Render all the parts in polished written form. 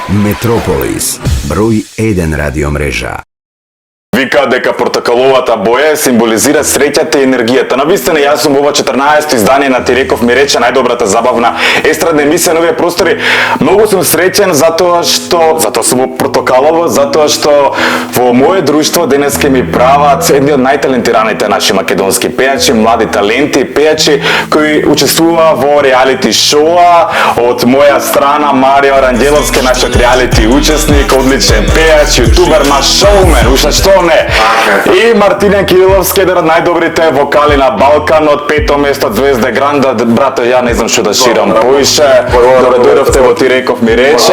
Метрополис, број 1 радиомрежа. Вика дека портокаловата боја символизира среќата и енергијата. Навистина, јас сум ова 14-то издание на Ти реков ми рече, најдобрата забавна естрадна емисија на овие простори. Многу сум среќен затоа сум во Портокалово, затоа што во моје друштво денеска ми прават едни од најталентираните наши македонски пејачи, млади таленти, пејачи кои учествува во реалити шоуа. Од моја страна Марио Рангеловски, нашиот реалити учесник, одличен пејач, јутубер, шоумен, уште што не. И Мартинен Кириловски, еден од најдобрите вокали на Балканот, 5-то место Звезде Гранда. Брате, ја не знам што да ширам поише. Добре дојдовте во Ти реков ми рече.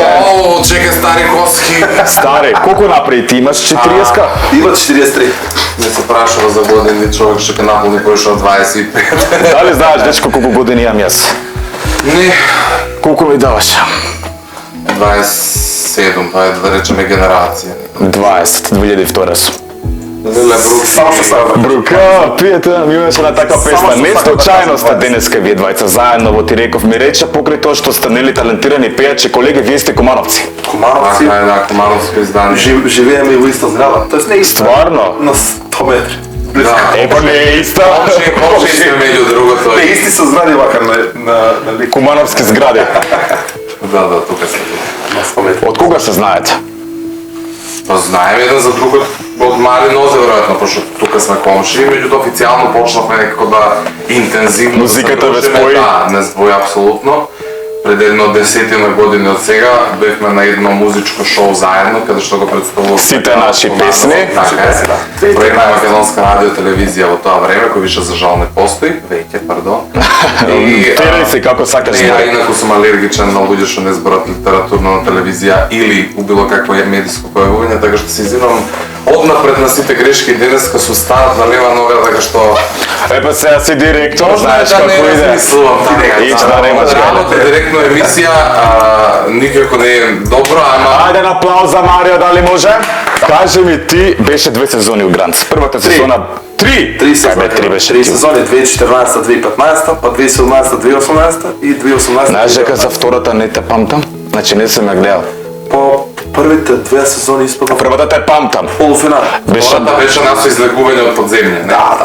Чекай, стари коски. Стари, колку напреди ти имаш? 40-ка? Има 43. Не се прашува за години, човек што ќе наполни поише од 25. Дали знаеш, дечко, колку години имам јас? Не. Колку ми даваш? 27, тоа е да речеме генерација. 20, 2002 сум. Леле, Брук, само што сам. Брука, пријател, ми имаше на таква песна. Не случајно сте денеска вие двајца заедно во Ти реков ми рече, покрај тоа што сте нели талентирани пејачи, колеги, вие сте кумановци. Кумановци? Да, кумановско издание. Живееме и во иста зграда. Тоест не иста. Стварно? На 100 метри. Да. Па не е иста. Може сме меѓу другото. Не, исти се згради вака на Кумановски згради. Да, тука сме. на 100 метри. Од кога се знаете? Па знаеме еден за друг од мали нозе, веројатно, пошто тука сме комши, меѓутоа официјално почнавме некако да интензивно Музиката ве спои? Да, не спои апсолутно. Пред едно 10 години од сега бевме на едно музичко шоу заедно, каде што го представувавме Сите наши песни. Проект на Македонска радио телевизија во тоа време, кој више за жал не постои, веќе, пардон. Терај се како сакаш. Ја инаку сум алергичен на луѓе што не зборат литературно на телевизија или у било какво медиско појавување, така што се извинувам однапред на сите грешки денеска со станат на лева нога, така што Епа сега си директор, знаеш како иде. Ич да немаш Работа директно емисија, никако не е добро, ама... Ајде на аплауз за Марио, дали може? Кажи ми, ти беше 2 сезони у Гранц. Првата сезона... 3? 3 сезони. Ајбе, 3 беше 3 ти. сезони, 2014-2015, па 2017-2018 и 2018. Знаеш дека за втората не те памтам? Значи не сум ја гледал. По првите 2 сезони испадна Првата те памтам. полуфинал. Втората беше нас излегување од подземје. Да.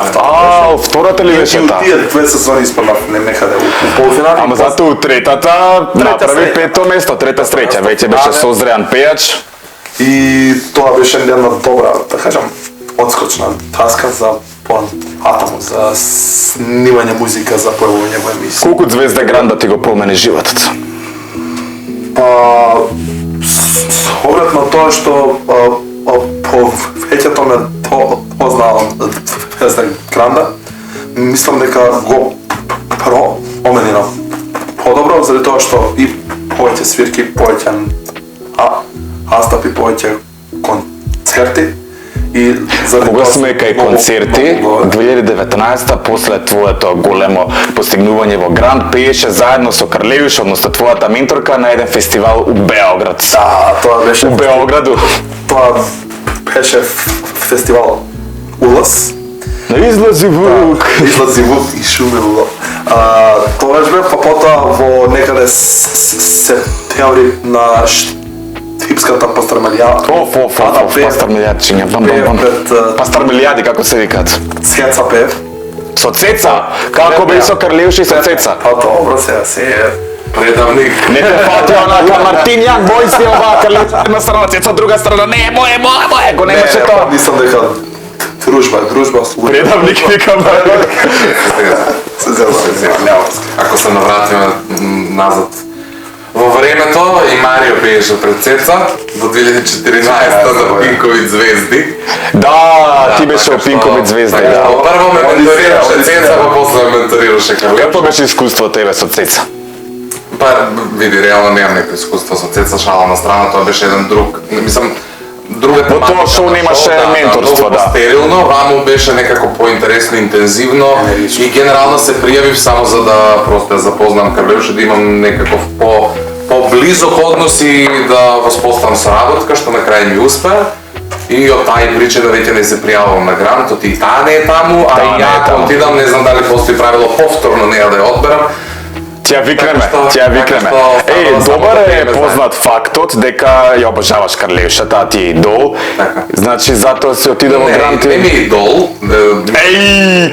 Втората ли беше И таа? од тие 2 сезони испадна некаде у полуфинал. Ама зато у третата направи среќа. 5-то место, трета среќа. Веќе беше созреан пејач. И тоа беше една добра, да кажам, одскочна таска за по-натаму, за снимање музика, за појавување во емисија. Колку Звезда Гранда ти го промени животот? Па, с оглед на тоа што повеќето ме познавам Звезда Гранда, мислам дека го променира подобро, заради тоа што и повеќе свирки, повеќе настапи, повеќе концерти. И Кога сме кај концерти, 2019-та, после твоето големо постигнување во Гранд, пееше заедно со Карлевиш, односно твојата менторка, на еден фестивал у Београд. Да, тоа беше У Београду. Тоа беше фестивал Улас. Излази Вук. Излази Вук и шуме луѓе. Тоа бе, па потоа во некаде септември на Штипската пастармелија. Пастармелијадчиња, бам. Пастармелијади, како се викаат? Цеца пев. Со Цеца? Како би со Карлевиш и со Цеца? Па добро, сега се е Предавник. Не те фати онака Мартин Јан, бој си ова, Карлевиш една страна, Цеца друга страна, не, моје, го немаше тоа. Мислам дека дружба слуга. Предавник викам. Се зема. Ако се навратиме назад во времето, и Марио пееше пред Цеца до 2014 на Пинкови звезди. Да, ти беше о Пинкови звезди, да. Прво ме менторираше Цеца, па после ме менторираше Карлевиш. Како беше искуство тебе со Цеца? Па, види, реално немам некој искуство со Цеца, шала на страна, тоа беше еден друг, мислам, друга Во тоа шоу немаше менторство, да. Стерилно, ваму беше некако поинтересно, интензивно и генерално се пријавив само за да просто да запознам Карлевиш, да имам некаков по-близок однос и да воспоставам соработка, што на крај ми успеа. И од таа причина веќе не се пријавувам на Грант, и таа не е таму, а и ја ако отидам, не знам дали постои правило повторно не ја да ја одберам. Ќе ја викнеме, ќе ја викнеме. Добар е познат фактот дека ја обожаваш Карлеуша, таа ти е идол. Значи затоа си отиде во Гранти. Не ми е идол.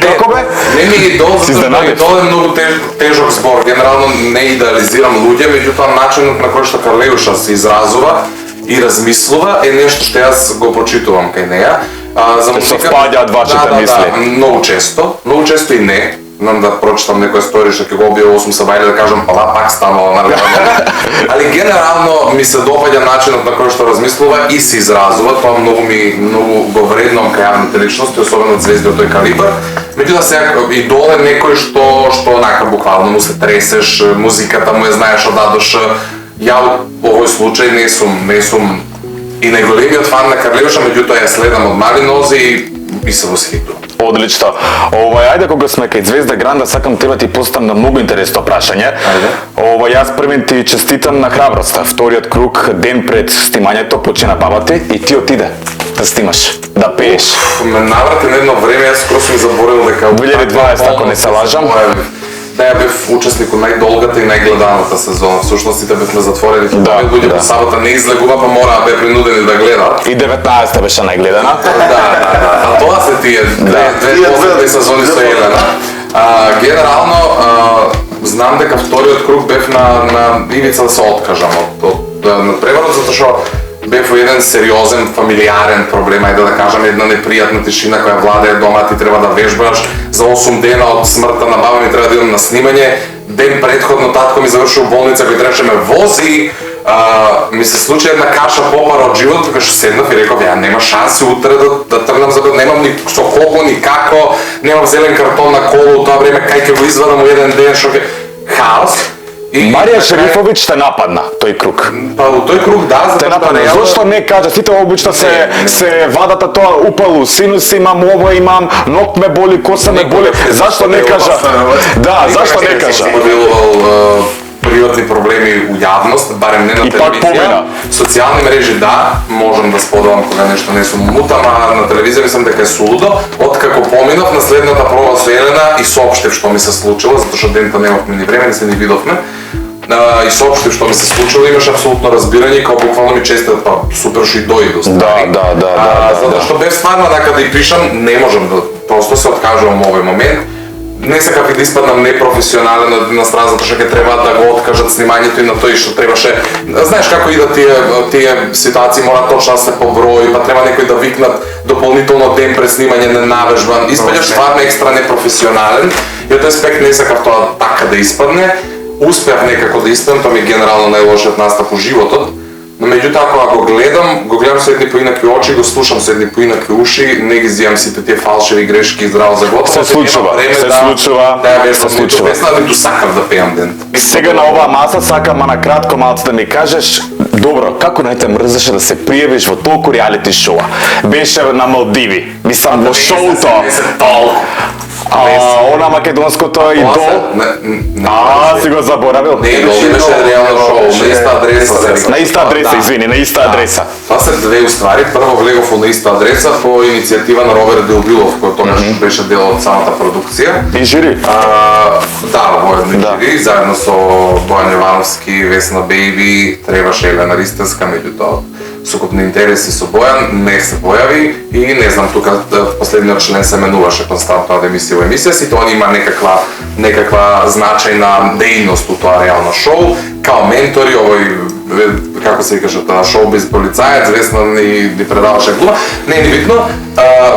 Како бе? Не ми е идол, затоа идол е многу тежок збор. Генерално не идеализирам луѓе, меѓутоа начинот на кој што Карлеуша се изразува и размислува е нешто што јас го почитувам кај неја. За музика совпаѓаат вашите мисли. Многу често и не. Знам да прочитам некој стори што ќе го објави 8 сабајле да кажам па пак станала на али генерално ми се допаѓа начинот на кој што размислува и се изразува, тоа многу го вреднувам кај јавните личности, особено звезди од тој калибар. Меѓутоа сега идол е некој што онака буквално му се тресеш, музиката му ја знаеш од А до Ш. Ја во овој случај не сум и најголемиот фан на Карлеуша, меѓутоа ја следам од мали нози и се восхитувам. Одлично. Ајде кога сме кај Звезда Гранда, сакам тебе ти поставам на многу интересно прашање. Јас првен ти честитам на храброста. Вториот круг, ден пред снимањето, почина баба ти и ти отиде да снимаш, да пееш. Ме наврати на едно време, јас скоро сум заборил дека 2020, ако не се лажам. Да, ја бев учесник од најдолгата и најгледаната сезона. Всушност сите бевме затворени. Луѓе по сабота не излегува, па мораа бе принудени да гледаат. И 19-та беше најгледана. Да. А тоа се тие две сезони со Елена. Генерално знам дека вториот круг бев на ивица да се откажам од преварот, затоа што бев во еден сериозен фамилиарен проблем, ајде да кажам, една непријатна тишина која владее дома, ти треба да вежбаш за 8 дена од смртта на баба ми, треба да идам на снимање. Ден предходно татко ми завршил болница, кој требаше ме вози. Ми се случи една каша попара од живот, кога што седнав и реков, ја нема шанси утре да тргнам за немам ни со колку, ни како, немам зелен картон на коло, тоа време кај ќе го извадам у еден ден, што ќе хаос. Марија Шерифовиќ те нападна тој круг. Па во тој круг да, те нападна. Зошто не кажа? Сите обично се вадата тоа упалу, синус имам, ово имам, ног ме боли, коса ме боли. Зашто не кажа? Да, зашто не кажа? Приватни проблеми у јавност, барем не на телевизија. Социјални мрежи да, можам да споделам кога нешто не сум мутам, а на телевизија мислам дека е сулудо. Откако поминав на следната проба со Елена и соопштив што ми се случило, затоа што дента немавме ни време, не се ни видовме. И соопштив што ми се случило, имаш апсолутно разбирање, као буквално ми честитат, па супер што и дојду. Да. Затоа што бев стварно да и пишам, не можам да, просто се откажувам овој момент. Не сакав и да испаднам непрофесионален на страна, затоа што ќе треба да го откажат снимањето и на тој што требаше. Знаеш како идат тие ситуации, мора точно да се поброи, па треба некој да викнат дополнително ден пред снимање ненавежбан. Испаѓаш стварно екстра непрофесионален и од тој аспект не сакав тоа така да испадне. Успеав некако да испадам, тоа ми е генерално најлошиот настап у животот. Но меѓутоа кога го гледам со едни поинакви очи, го слушам со едни поинакви уши, не ги зијам сите тие фалшеви грешки и здраво за готово. Се случува. Ниту сакав да пеам ден. Сега на оваа маса сакам на кратко малце да ми кажеш, добро, како не те мрзеше да се пријавиш во толку реалити шоуа? Беше на Малдиви, мислам во шоуто. Она македонското идол. Си го заборавил. Не, беше реално шоу, на иста адреса. На иста адреса, извини, на иста адреса. Тоа се две уствари. Прво влегов на иста адреса по иницијатива на Роберт Делбилов, кој тогаш беше дел од самата продукција. И жири. Да, воедно жири, заедно со Бојан Јовановски, Весна Бејби, требаше Елена Ристенска, меѓутоа сукупни интереси со Бојан не се појави и не знам, тука последниот член се менуваше константно од емисија во емисија, сите они има некаква значајна дејност у тоа реално шоу, као ментори, овој, како се викаше тоа, шоу без полицајец, Весна ни предаваше глума, не е ни битно,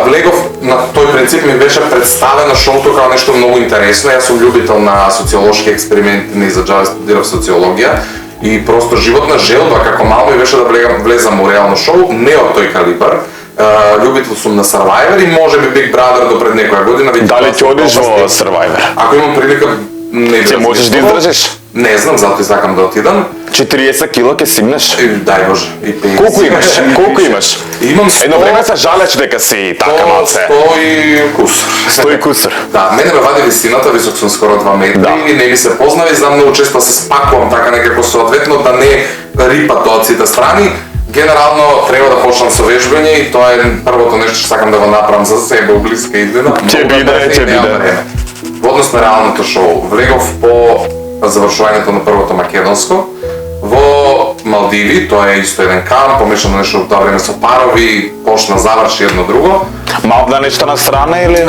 влегов на тој принцип ми беше представено шоуто како нешто многу интересно, јас сум љубител на социолошки експерименти, не изаджава студирав социологија, и просто животна желба како мал ми беше да влезам во реално шоу, не од тој калибар. Љубител сум на Survivor и можеби Big Brother до пред некоја година. Дали ќе одиш во Survivor? Ако имам прилика, не ќе можеш да издржиш? Не знам, затоа сакам да отидам. 40 кила ќе сигнеш? Дај Боже, и 50. Колку имаш? Имам 100. Едно време се жалеш дека си така малце. 100 и кусур. 100 и кусур. Да, мене ме вади висината, висок сум скоро 2 метри, не ми се познави, знам многу често се спакувам така некако соодветно да не рипат од сите страни. Генерално треба да почнам со вежбање и тоа е првото нешто што сакам да го направам за себе у блиска иднина. Ќе биде. Во однос на реалното шоу, влегов по завршувањето на првото македонско во Малдиви. Тоа е исто еден камп, помешано нешто тоа време со парови, почна заврши едно друго. Малда нешто на страна или?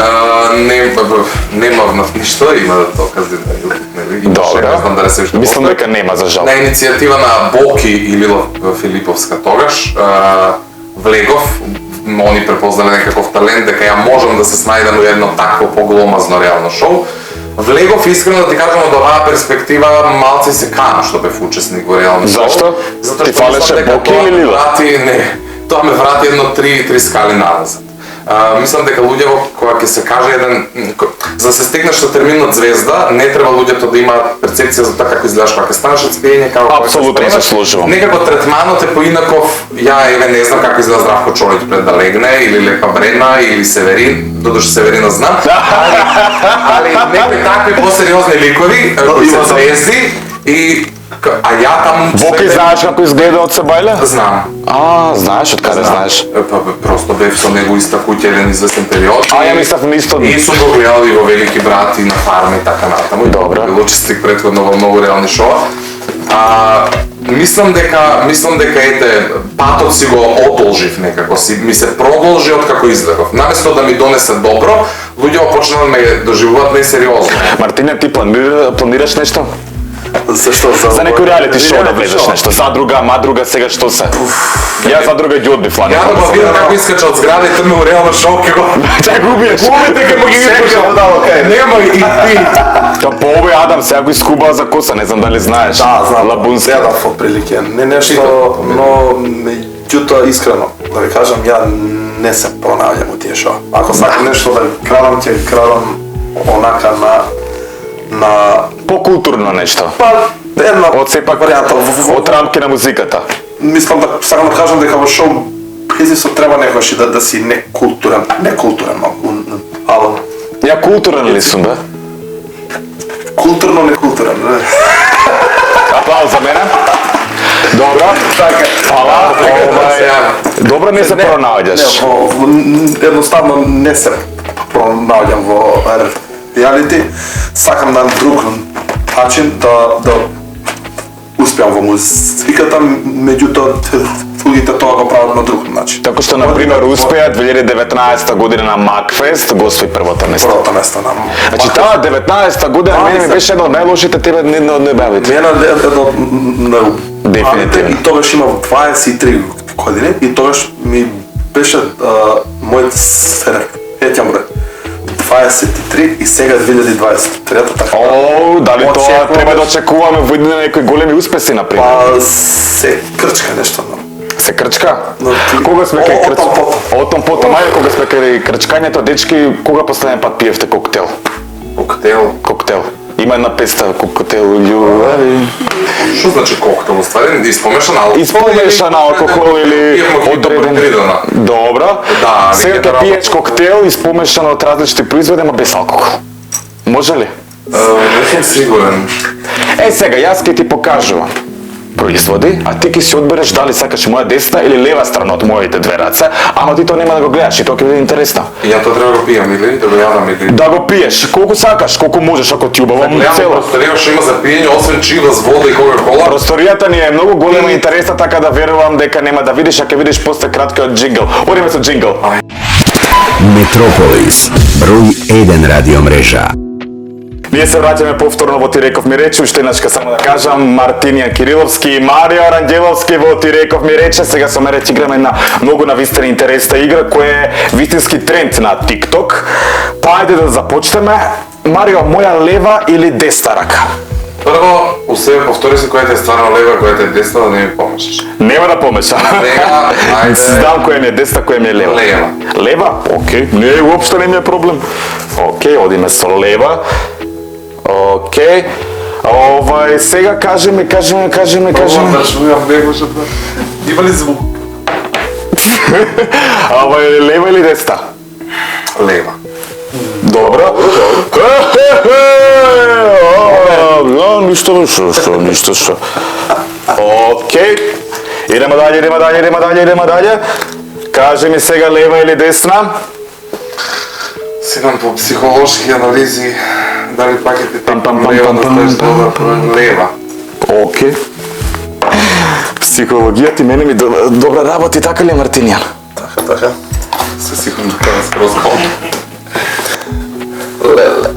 Нема ништо, има докази на YouTube, нели? Добра. Знам дали се уште Мислам постои. дека нема за жал. На иницијатива на Боки и Лила Филиповска тогаш, влегов, они препознале некаков талент, дека ја можам да се снајдам во едно такво погломазно реално шоу. Влегов, искрено да ти кажам, од оваа перспектива малци се кана што бев учесник во реално шоу. Зашто? Затоа Ти што фалеше мислам дека Боки тоа или ме Лила? врати, не, тоа ме врати едно три скали назад. Мислам дека луѓето кога ќе се каже еден за да се стигнеш до терминот звезда, не треба луѓето да имаат перцепција за тоа како изгледаш кога ќе станеш од спиење, како кога ќе Апсолутно се спремаш. слушувам. Некако третманот е поинаков. Ја еве не знам како изгледа Здравко Чолич пред да легне, или Лепа Брена, или Северин, додуше Северина знам, али некои такви посериозни ликови кои се звезди и а ја там Боки знаеш како изгледа од Себајле? знам. Знаеш од каде знаеш? Просто бев со него иста куќа еден известен период. Ја мислев нисто. И сум го гледал и во Велики брат и на фарма и така натаму. Добро. Бил учесник претходно во многу реални шоа. Мислам дека ете патот си го одолжив некако, ми се продолжи од како излегов. Наместо да ми донесе добро, луѓето почнаа да ме доживуваат несериозно. Мартине, ти планираш нешто? Зашто? За некој реалити шоу да влезеш нешто. Задруга, мадруга, сега што се? Ја задруга ги одбив лани. Ја да го видам како искача од зграда и тргна у реално шоу ке го... Чај го убиеш? Умете ке му ги изпушам. Нема и ти. Та по овој Адам сега го искубаа за коса, не знам дали знаеш. Да, знам. Лабунски. Гледав отприлике. Не нешто, но меѓутоа искрено да ви кажам, ја не се понаоѓам у тие шоу. Ако сакам нешто да крадам, ќе крадам онака на Покултурно нешто. па една Од сепак варијанта од рамки на музиката. мислам да сакам да кажам дека во шоу бизнисот треба некојаш и да си некултурен малку. Ало. Ја културен ли сум, бе? Културно некултурен. Аплауз за мене. Добро. Така. Фала. Добро не се пронаоѓаш. Едноставно не се пронаоѓам во реалити. Сакам на друг начин да успеам во музиката, меѓутоа другите тоа го прават на друг начин. Тако што, например, успеа 2019 година на Макфест, го освои првото место. Првото место на Значи, таа 19 година мене ми беше една од најлошите тебе не од небавите. Мене едно на Дефинитивно. И тогаш имав 23 години и тогаш ми беше мојот сеќам број 23 и сега 2023 така. О, дали тоа Очекувам. треба да очекуваме во едни некои големи успеси, например? Па се крчка нешто. Се крчка? Но ти- Кога сме кај крч... Отом потом. Отом потом, ајде кога сме кај крчкањето, дечки, кога последен пат пиевте коктел? Коктел. Коктел. Има една песна, коктел, љубави. Што значи коктел? Уствари, испомешан алкохол? Испомешан алкохол или Пиемо хито одреден... придона. Добро. Да, Сега веќе ќе работи. пиеш коктел испомешан од различни производи, ама без алкохол. Може ли? Не сум сигурен. Сега, јас ќе ти покажувам производи, а ти ќе си одбереш дали сакаш моја десна или лева страна од моите две раце, ама ти тоа нема да го гледаш и тоа ќе биде интересно. И ја тоа треба да го пијам или да го јадам или... Да го пиеш, колку сакаш, колку можеш, ако ти убаво Гледам цела. просторија што има за пиење, освен чивас, вода и кока-кола. Просторијата ни е многу голема и интересна, така да верувам дека нема да видиш, а ќе видиш после краткиот джингл. Одиме со джингл. Метрополис, број 1 радиомрежа. Ние се враќаме повторно во Ти реков ми рече, уште еднашка само да кажам, Мартинијан Кириловски и Марио Рангеловски во Ти реков ми рече. Сега со мене играме на многу навистина интересна игра, која е вистински тренд на TikTok. Па ајде да започнеме. Марио, моја лева или десна рака? Прво, у себе повтори се која ти е стварно лева, која ти е десна, да не ми помешаш. Нема да помешам. Лева, ајде. Знам која ми е десна, која ми е лева. Лева. Лева? Океј. Не, уопште не ми е проблем. Океј, одиме со лева. Океј. Сега кажеме. Да чујам него што да... Има ли звук? Лева или десна? Лева. Добро. Ништо што. Океј. Идемо далje. Кажи ми сега лева или десна? Сигам по психолошки анализи, Дали пакетите Пам-пам-пам-пам-пам. лева да ставиш лева. Окей. Психологија ти мене ми добра работи, така ли, Мартинијан? Така. Със сигурно да скроз пол. Леле.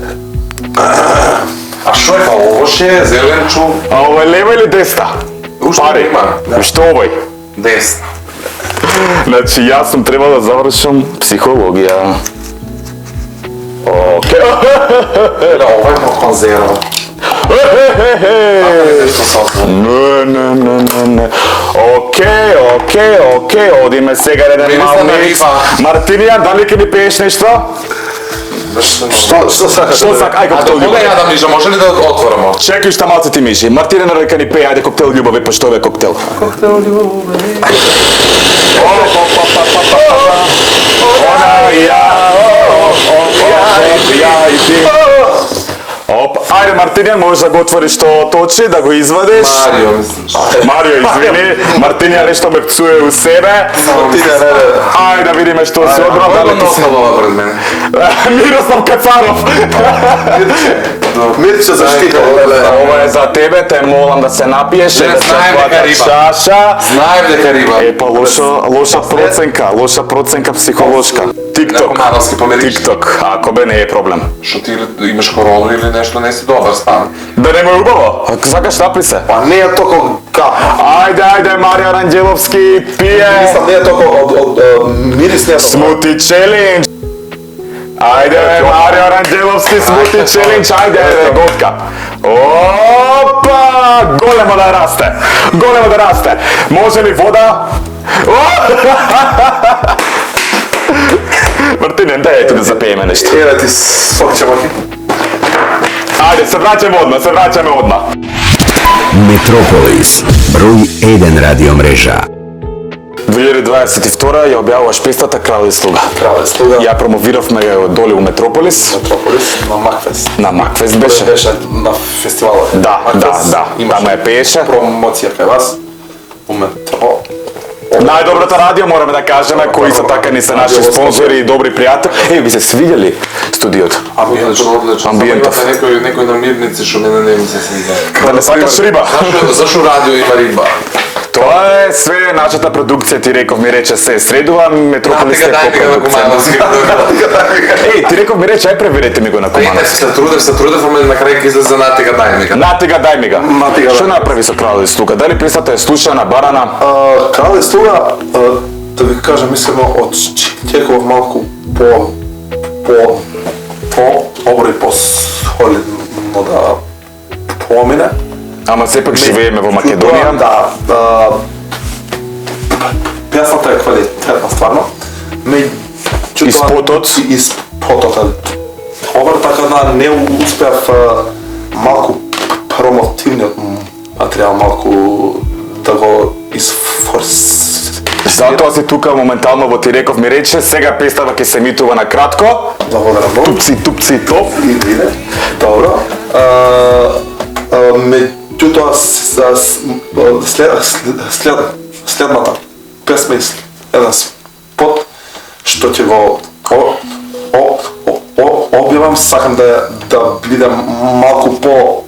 А шо е па ово ше е зеленчу? А ова е лева или десна? Уште Пари. има. Што овој? Десна. Значи, јас сум требал да завршам психологија. Окей. Ова е по конзерва. Нешто со Не. Окей, одиме сега еден Мирисна мал на микс. риба. Мартинијан, дали ќе ни пееш нешто? Што сакаш? Што сака? Ај А коктел до кога љубови. ја да мижа, може ли да отворам? Чекај што малце ти миши. Мартинијан нека ни пее, ајде коктел љубови, па што е коктел? Она ја и ти. Оп, ајде Мартинијан, можеш да го отвориш тоа точи, да го извадиш. Марио, мислиш. Марио, извини, Мартинијан нешто ме пцуе у себе. Ајде да видиме што се одбра, Ова дали е ти се... носнала пред мене. Мирослав Кацаров. Мирче заштита. Ова е за тебе, те молам да се напиеш, Не, да се знаем дека плата риба. чаша. Знаем дека риба. Па лоша проценка психолошка. TikTok. Наркомановски помериш. TikTok, ако бе не е проблем. Што ти имаш корона или нешто, не си добар стан. Да не му е убаво, ако сакаш напри се. Па не е толку кап. Ајде, Марио Ранđеlovски, пие. Мислам, не е толку од мирис не е толку. Смути челендж. Ајде, Марио Ранđelovски, смути челендж, ајде, готка. Опа! Големо да расте. Може ли вода? Мартинен, дај ето да запееме нешто. Еве ти сок чамаки. Ајде, се враќаме одма. Метрополис, број 1 радиомрежа. 2022 ја објавуваш пестата Крал и слуга. Крал и слуга. Ја промовиравме ја доле у Метрополис. Метрополис на Макфест. На Макфест беше. Беше на фестивалот. Да, Макфест. да. Имаше Тама ја пееше. промоција кај вас. У метро. Најдобрата радио, мораме да кажеме, кои се така ни се наши спонзори и добри пријатели. Би се свидели студиото. Одлично. Амбиентов. Само имате некој намирници што мене не ми се свиѓа. Да не сакаш риба? Зашо радио има риба? Тоа е све нашата продукција, ти реков ми рече се средува, Метрополис е копродукција. Ти реков ми рече, ај преверете ми го на командата. Се трудев, ама на крај ќе излезе натега дај ми га. Дај ми га. Натега, да. Што направи со Крал и слуга? Дали песната е слушана, барана? Крал и слуга, да ви кажам, искрено, очекував малку по-добро и по-солидно да помине. Ама сепак живееме во Македонија. Да, песната е квалитетна стварно. Испотот? Испотот е добар, така да не успеав малку промотивниот материјал, малку да го Затоа си тука моментално во ти реков ми рече, сега пестава ќе се емитува на кратко. Благодарам многу. Тупци, топ. Иде. Добро. Меѓутоа следната песма и еден спот што ќе го објавам, сакам да биде малку по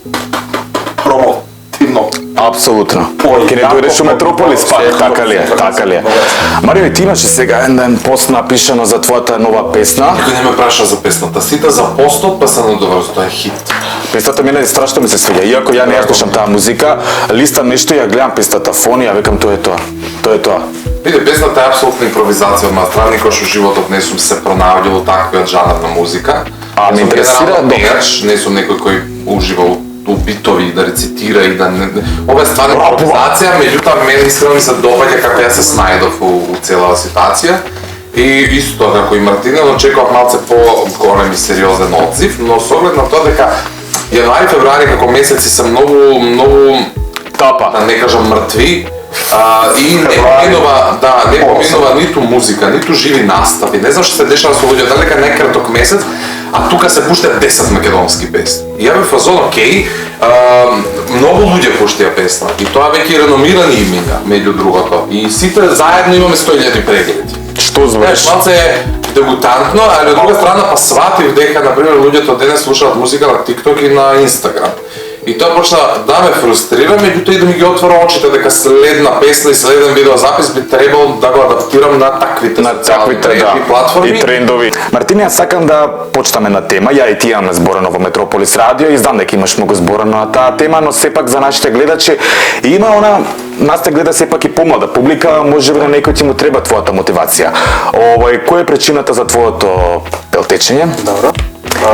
промотивно. Апсолутно. Пој, Ке не јако, дојдеш у Метрополис пак, секако, така ли е, секако, така ли е. секако. Марио, и ти имаше сега еден пост напишано за твојата нова песна. Никој не ме праша за песната. Сите за постот, па се надоврз, тоа е хит. Песната мене страшно ми се свиѓа, иако ја не ја слушам таа музика, листам нешто и ја гледам песната фон и ја викам тоа е тоа. Тоа е тоа. Виде, песната е апсолутна импровизација од моја страна, никош во животот не сум се пронаоѓал во таквиот жанр на музика. А, ме интересира, генерално добро. пејач, не сум некој кој ужива у битови да рецитира и да не... Ова е стварна импровизација, меѓутоа мене искрено ми се допаѓа како ја се снајдов у целава ситуација. И исто како и Мартинел, очекував малце по-голем и сериозен одзив, но со оглед на тоа дека јануари, февруари како месеци се многу Тапа. да не кажам мртви, и не поминува ниту музика, ниту живи настави. Не знам што се дешава со луѓето, дека некраток месец, а тука се пушта 10 македонски песни. И ја бев фазон, окей, многу луѓе пуштија песна, и тоа веќе реномирани имиња, меѓу другото. И сите заедно имаме 100.000 прегледи. Што звучи? Знаеш, малце дегутантно, али од друга страна па сватив дека на пример луѓето денес слушаат музика на TikTok и на Instagram. И тоа почна да ме фрустрира, меѓутоа и да ми ги отвора очите дека следна песна и следен видеозапис би требало да го адаптирам на таквите платформи и трендови. Мартин, ја сакам да почнеме на тема. Ја и ти имаме зборено во Метрополис радио и знам дека имаш многу зборено на таа тема, но сепак за нашите гледачи има нас те гледа сепак и помлада публика, можеби на некој ти му треба твојата мотивација. Која е причината за твоето пелтечење? Добро.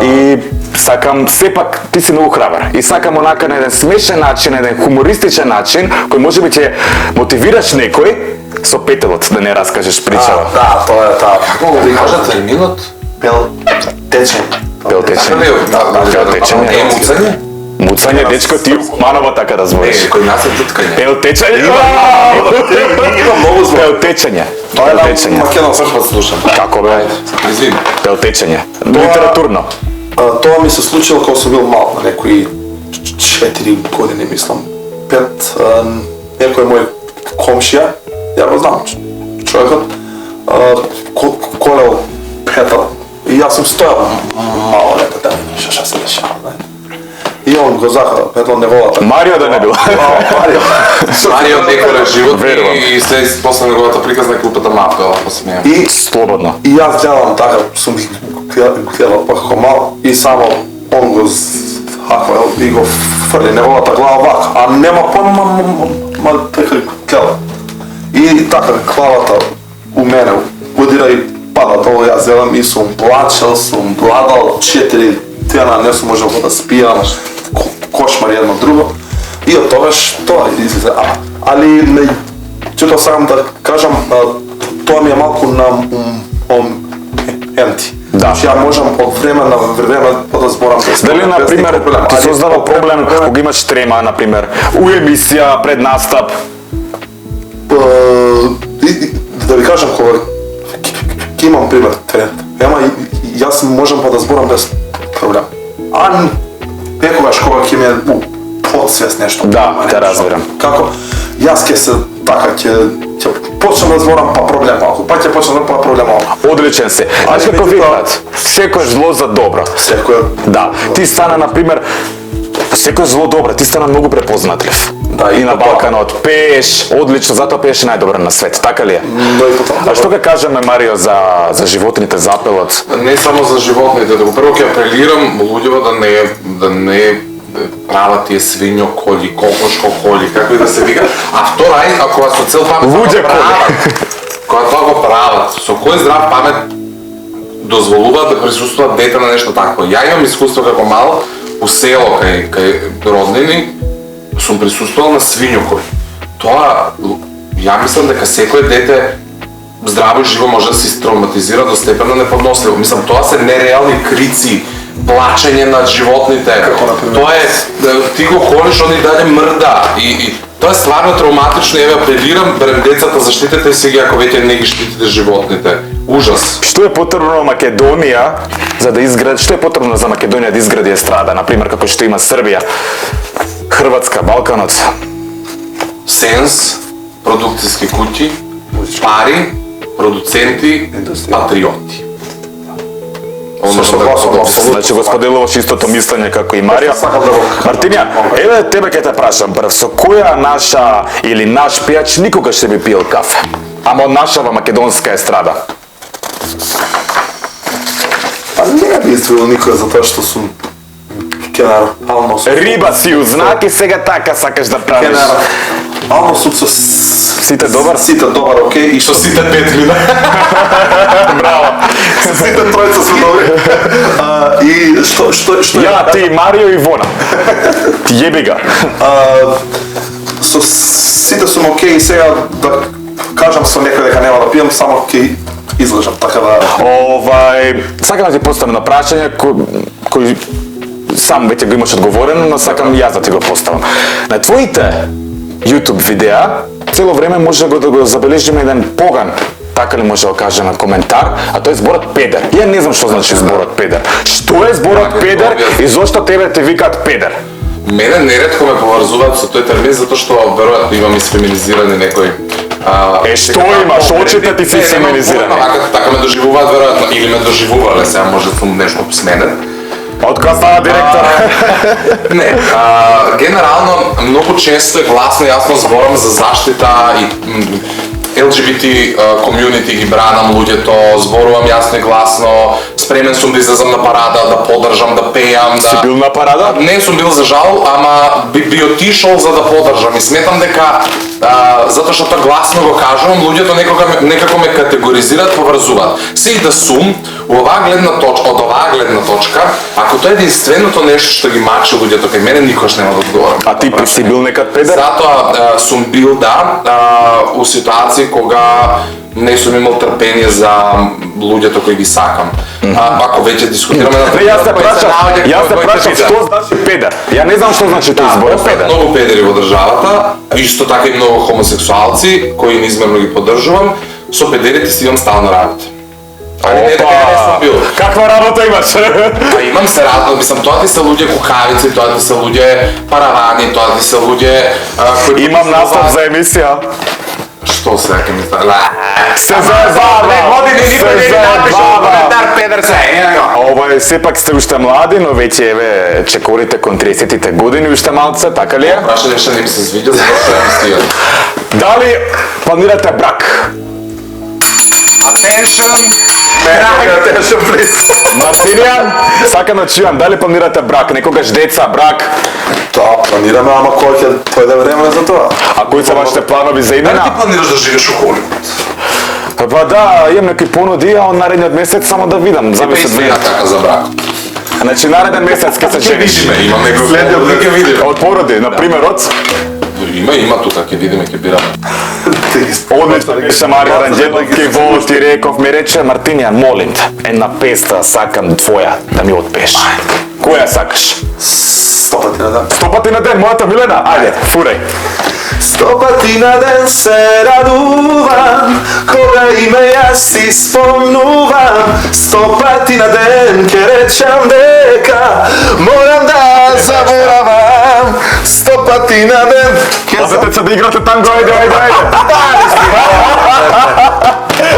И сакам, сепак, ти си многу храбар и сакам онака на еден смешен начин, еден хумористичен начин, кој можеби ќе мотивираш некој со петелот, да не раскажеш причава. Да, тоа е таа. Како да кажат терминот? Пелтечење. Пелтечење. Пелтечење. Муцање? Муцање, дечко, ти манова така да збориш. Кој нас е туткање. Пелтечење. Има многу збор. Пелтечење. Тоа е Пелтечење. на македонски пат слушам. Како бе? Извини. Пелтечење. Литературно. Тоа ми се случило кога сум бил мал, на некои 4 години, мислам. 5, некој мој комшија, ја го знам, човекот, колел петал и јас сум стојал мало лето, да видиш што се дешава. И он го захвата, петал неволата. Марио да не бил. Марио декора живот Верувам. и след после неговата приказна клупата мапела, посмеам. И Слободно. И јас гледам така, сум ги гледал па како мал и само он го захвал и го фрли неговата глава вака, а нема ма така гледа. И така главата у мене удира и пада долу, јас гледам и сум плачел, сум бладал 4 дена, не сум можел да спијам, кошмар едно друго. И од тогаш тоа излезе. Али меѓутоа сакам да кажам, тоа ми е малку на емти. Да. Ја можам од време на време да зборам без Дали, например, ти создава проблем кога имаш трема, например, у емисија, пред настап? Да ви кажам, кога ќе имам пример трема, јас можам да зборам без проблем. А некогаш кога ќе ми е подсвест нешто. Да, те разбирам. Како јас ќе се така ќе почнам да зборам па проблем малку, па ќе почнам па проблем малку. Одличен се. Знаеш како викаат? Секој зло за добро. Секој. Да. Ти стана, например, секој зло добро, ти стана многу препознатлив. Да, и на потоа. Балканот пееш, одлично, затоа пееш најдобро на свет, така ли е? Но и потоа. А што ќе кажеме, Марио, за животните, запелот? Не само за животните, да го прво ќе апелирам луѓето да не прават тие свињо коли, кокошко коли, како и да се вика. А втора е, ако со цел памет Луѓе кога тоа го прават, со кој здрав памет дозволуваат да присуствуваат дете на нешто такво. Ја имам искуство како мал у село кај роднини, сум присуствувал на свињокој. Тоа, ја мислам дека секој дете здраво и живо може да се травматизира до степен на неподносливо. Мислам, тоа се нереални крици, плачење над животните. Тоа е, ти го колиш, он и даде мрда. И тоа е стварно травматично и еве апелирам пред децата, заштитете си ги ако веќе не ги штитите животните. Ужас. Што е потребно Македонија за да изгради, што е потребно за Македонија да изгради естрада, например како што има Србија, Хрватска, Балканот? Сенс, продукцијски куќи, пари, продуценти, патриоти. Значи го споделуваш истото мислење како и Марио. Мартинија, еве тебе ќе те прашам прв, со која наша или наш пејач никогаш не би пил кафе? Ама од нашава македонска естрада. Па не би издвоил никој затоа што сум генерално Риба си узнак и сега така сакаш да правиш. Генерално сум со Сите добар? Сите добар, окей, и што Сите петлина. Браво. сите тројца се добри. И што Ја, ти, Марио и Вона. Јеби ga. со сите сум окей, сега да кажам со некој дека нема да пијам, само ќе излежам, така да... Сакам да ти поставам на прашање кој сам веќе го имаш одговорено, но сакам јас да ти го поставам. На твоите YouTube видеа цело време може да го забележиме еден поган, така ли може да кажеме коментар, а тој е зборот педер. Ја не знам што значи зборот педер. Што е зборот педер и зошто тебе те викаат педер? Мене неретко ме поврзуваат со тој термин затоа што веројатно имам исфеминизирани некои Што имаш? Очите ти се семенизирани. Така ме доживуваат веројатно или ме доживувале, сега може да сум нешто сменет. Од кога става директор? Не, генерално многу често и гласно и јасно зборам за заштита и LGBT комјунити ги бранам луѓето, зборувам јасно и гласно, спремен сум да излезам на парада, да поддржам, да пејам, да... Си бил на парада? Не сум бил за жал, ама би отишол за да поддржам и сметам дека затоа што тоа гласно го кажувам, луѓето некако ме категоризираат, поврзуваат. Се и да сум, од оваа гледна точка, ако тоа е единственото нешто што ги мачи луѓето кај мене, никош нема да одговорам. А ти си бил некад педер? Затоа сум бил, у ситуации кога не сум имал трпение за луѓето кои ги сакам. Ако веќе дискутираме на Не, јас те прашам, што значи педер? Ја не знам што значи тој збор педер. Многу педери во државата, исто така и многу хомосексуалци, кои неизмерно ги поддржувам, со педерите си имам стална работа. Али не така не сум бил. Каква работа имаш? Имам се радно, мислам, тоа ти се луѓе кукавици, тоа ти се луѓе паравани, тоа ти се луѓе кои... Имам настав за емисија. Што се ќе ми става? Се заебава! Години никој не напише коментар педер се. Ова е сепак сте уште млади, но веќе еве чекорите кон 30-тите години уште малце, така ли е? Прашање што не ми се свиѓа, зашто ја мислија. Дали планирате брак? Attention! Attention, please. Мартинијан, сакам да чујам, дали планирате брак? Некогаш деца, брак? Тоа планираме, ама кој ќе дојде време за тоа? А кои се вашите планови за Дали ти иднина? планираш да живееш у Холивуд? Па да, имам некои понуди, а наредниот месец само да видам, зависи од Сега мене. така за брак. Значи нареден месец ќе се Ќе жениш. видиме, има некој Следниот ќе видиме. од породи, на пример од Има тука, ќе видиме, ќе бираме. Одлично беше Марија Ранđеlovски во ти реков ми рече Мартинија, молим те, една песна сакам твоја да ми отпееш. Која сакаш? 100 пати на ден. 100 пати на ден, мојата Милена, ајде, фурај. 100 пати на ден се радувам, кога име јас ти спомнувам. 100 пати на ден ке речам дека морам да заборавам. 100 пати на ден ке Пазете се да играте танго, ајде, ајде, ајде.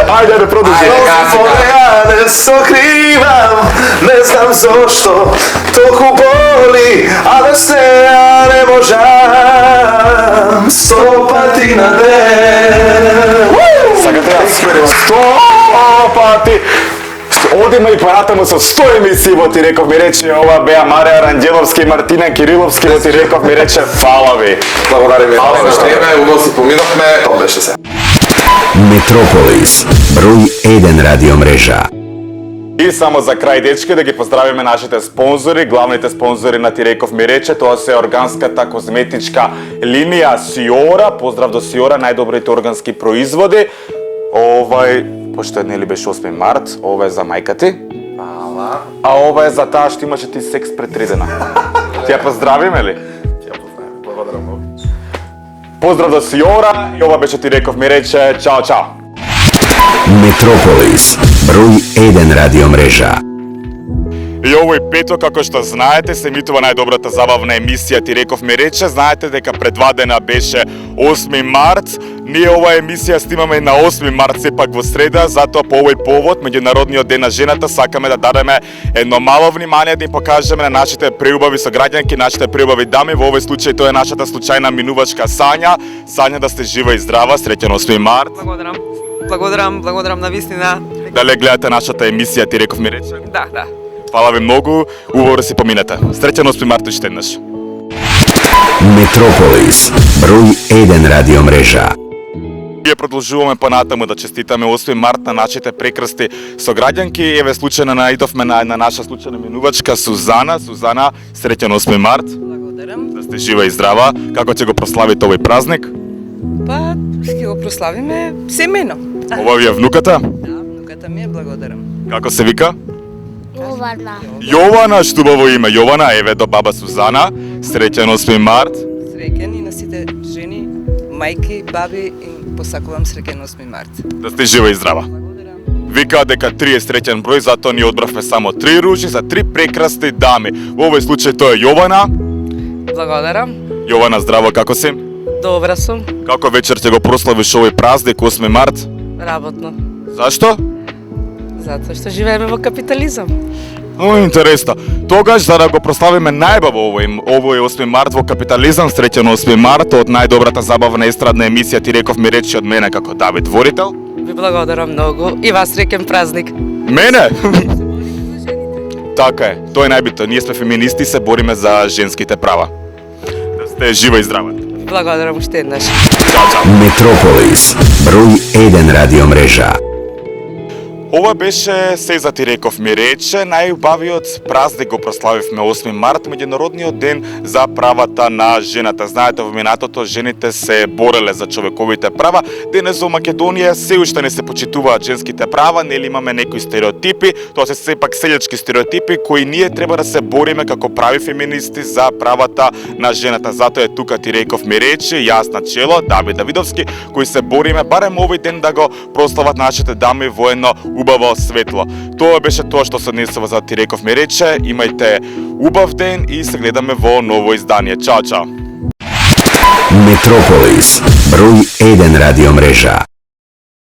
Ајде, да продолжи. Ја не сокривам, не знам зошто толку боли, а без неа не можам. 100 пати на ден. Сакате јас? 100 пати. Одиме и понатаму со 100 емисии во ти реков ми рече, ова беа Марија Ранđеlovски и Мартина Кириловски во ти реков ми рече, фала ви. Благодари ви. Фала за време, убаво си поминавме. Тоа беше се. Метрополис, број 1 радиомрежа. И само за крај, дечки, да ги поздравиме нашите спонзори, главните спонзори на Ти реков ми рече, тоа се органската козметичка линија Сиора. Поздрав до Сиора, најдобрите органски производи. Пошто нели беше 8 март, ова е за мајка ти. А ова е за таа што имаше ти секс пред 3 дена. Ти ја поздравиме ли? Благодарам многу. Поздрав до Сиора и ова беше Ти реков ми рече, чао, чао. Метрополис, број 1 радиомрежа. И овој петок, како што знаете, се емитува најдобрата забавна емисија Ти реков ми рече. Знаете дека пред 2 дена беше 8 март. Ние оваа емисија снимаме на 8 март, сепак во среда, затоа по овој повод, меѓународниот ден на жената, сакаме да дадеме едно мало внимание да им покажеме на нашите преубави сограѓанки, нашите преубави дами. Во овој случај тоа е нашата случајна минувачка Сања. Сања, да сте жива и здрава, среќен 8 март. Благодарам на вистина. Дали гледате нашата емисија Ти реков ми рече? Да. Фала ви многу, убаво да си поминете. Среќен 8 март уште еднаш. Метрополис, број 1 радиомрежа. Ние продолжуваме понатаму да честитаме 8 март на нашите прекрасни сограѓанки. Еве случајно наидовме на наша случајна минувачка Сузана. Сузана, среќен 8 март. Благодарам. Да сте жива и здрава. Како ќе го прославите овој празник? Па, ќе го прославиме семено. Ова ви е внуката? Да, внуката ми е, благодарам. Како се вика? Јована. Јована, штубаво име. Јована, еве до баба Сузана. Среќен 8 март. Среќен и на сите жени, мајки, баби, и посакувам среќен 8 март. Да сте жива и здрава. Благодарам. Вика дека 3 е среќен број, затоа ни одбравме само 3 ружи за 3 прекрасни дами. Во овој случај тоа е Јована. Благодарам. Јована, здраво, како си? Добра сум, Како вечер ќе го прославиш овој празник 8 март? работно. Зашто? Затоа што живееме во капитализам. Интересно. Тогаш за да го прославиме најбаво овој 8 март во капитализам, среќен 8 март од најдобрата забавна естрадна емисија ти реков ми речи од мене како Давид Ворител. Ви благодарам многу и вас среќен празник. Мене? Така е, тоа е најбитно. Ние сме феминисти и се бориме за женските права. Да сте жива и здрава. Ви благодарам уште еднаш. Чао, чао. Метрополис, број 1 радиомрежа. Ова беше се за ти реков ми рече, најубавиот празник го прославивме 8 март, меѓународниот ден за правата на жената. Знаете, во минатото жените се бореле за човековите права. Денес во Македонија се уште не се почитуваат женските права, нели имаме некои стереотипи, тоа се сепак селјачки стереотипи кои ние треба да се бориме како прави феминисти за правата на жената. Затоа е тука ти реков ми рече, јас на чело, Давид Давидовски, кои се бориме барем овој ден да го прослават нашите дами во едно убаво светло. Тоа беше тоа што се однесува за ти реков ми рече. Имајте убав ден и се гледаме во ново издание. Чао, чао. Метрополис, број 1 радиомрежа.